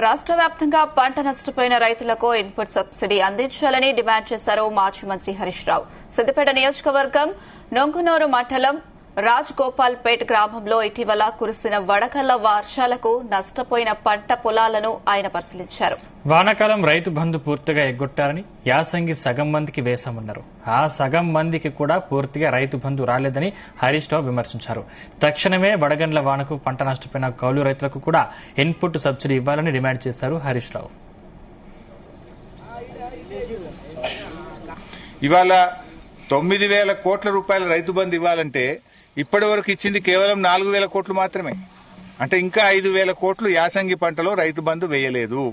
రాష్ట్ర వ్యాప్తంగా పంట నష్టపోయిన రైతులకు ఇన్పుట్ సబ్సిడీ అందించాలని డిమాండ్ చేశారు మాజీ మంత్రి హరీష్ రావు. సిద్దిపేట నియోజకవర్గం నొంగునూరు మండలం రాజ్గోపాల్పేట్ గ్రామంలో ఇటీవల కురిసిన వడగళ్ల వర్షాలకు నష్టపోయిన పంట పొలాలను ఆయన పరిశీలించారు. వానాకాలం రైతు బంధు పూర్తిగా ఎగ్గొట్టారని, యాసంగి సగం మందికి వేశామన్నారు. ఆ సగం మందికి కూడా పూర్తిగా రైతు బంధు రాలేదని హరీష్ రావు విమర్శించారు. తక్షణమే వడగండ్ల వానకు పంట నష్టపోయిన కౌలు రైతులకు కూడా ఇన్పుట్ సబ్సిడీ ఇవ్వాలని డిమాండ్ చేశారు హరీష్ రావు. ఇవాళ 9,000 కోట్ల రూపాయల రైతు బంధు ఇవ్వాలంటే ఇప్పటి వరకు ఇచ్చింది కేవలం 4,000 కోట్లు మాత్రమే. అంటే ఇంకా 5,000 కోట్లు యాసంగి పంటలో రైతు బంధు వేయలేదు.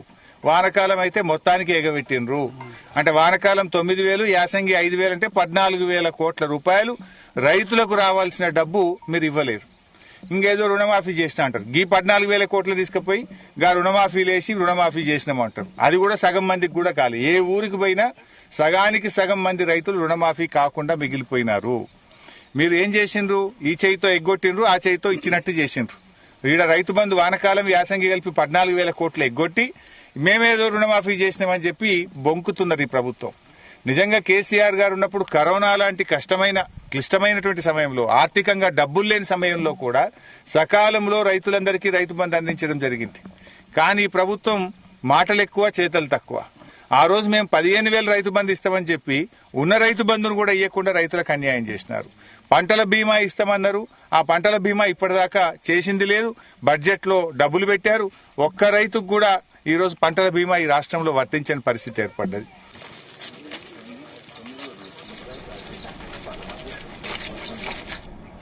వానకాలం అయితే మొత్తానికి ఎగబెట్టినరు. అంటే వానకాలం 9,000, యాసంగి 5,000 అంటే 14,000 కోట్ల రూపాయలు రైతులకు రావాల్సిన డబ్బు మీరు ఇవ్వలేరు. ఇంకేదో రుణమాఫీ చేసిన అంటారు. ఈ 14,000 కోట్లు తీసుకుపోయి గా రుణమాఫీ లేసి రుణమాఫీ చేసినామంటారు. అది కూడా సగం మందికి కూడా కాలేదు. ఏ ఊరికి పోయినా సగానికి సగం మంది రైతులు రుణమాఫీ కాకుండా మిగిలిపోయినారు. మీరు ఏం చేసిండ్రు? ఈ చేయితో ఎగ్గొట్టిండ్రు, ఆ చేయితో ఇచ్చినట్టు చేసిండ్రు. ఈడ రైతు బంధు వానకాలం యాసంగి కలిపి 14,000 కోట్లు ఎగ్గొట్టి మేమేదో రుణమాఫీ చేసినామని చెప్పి బొంకుతున్నారు ఈ ప్రభుత్వం. నిజంగా కేసీఆర్ గారు ఉన్నప్పుడు కరోనా లాంటి క్లిష్టమైనటువంటి సమయంలో, ఆర్థికంగా డబ్బులు లేని సమయంలో కూడా సకాలంలో రైతులందరికీ రైతు బంధు అందించడం జరిగింది. కానీ ఈ ప్రభుత్వం మాటలు ఎక్కువ, చేతలు తక్కువ. ఆ రోజు మేము 15,000 రైతు బంధు ఇస్తామని చెప్పి ఉన్న రైతు బంధును కూడా ఇవ్వకుండా రైతులకు అన్యాయం చేసినారు. పంటల బీమా ఇస్తామన్నారు. ఆ పంటల బీమా ఇప్పటిదాకా చేసింది లేదు. బడ్జెట్ లో డబ్బులు పెట్టారు. ఒక్క రైతుకు కూడా ఈ రోజు పంటల బీమా ఈ రాష్ట్రంలో వర్తించని పరిస్థితి ఏర్పడ్డది.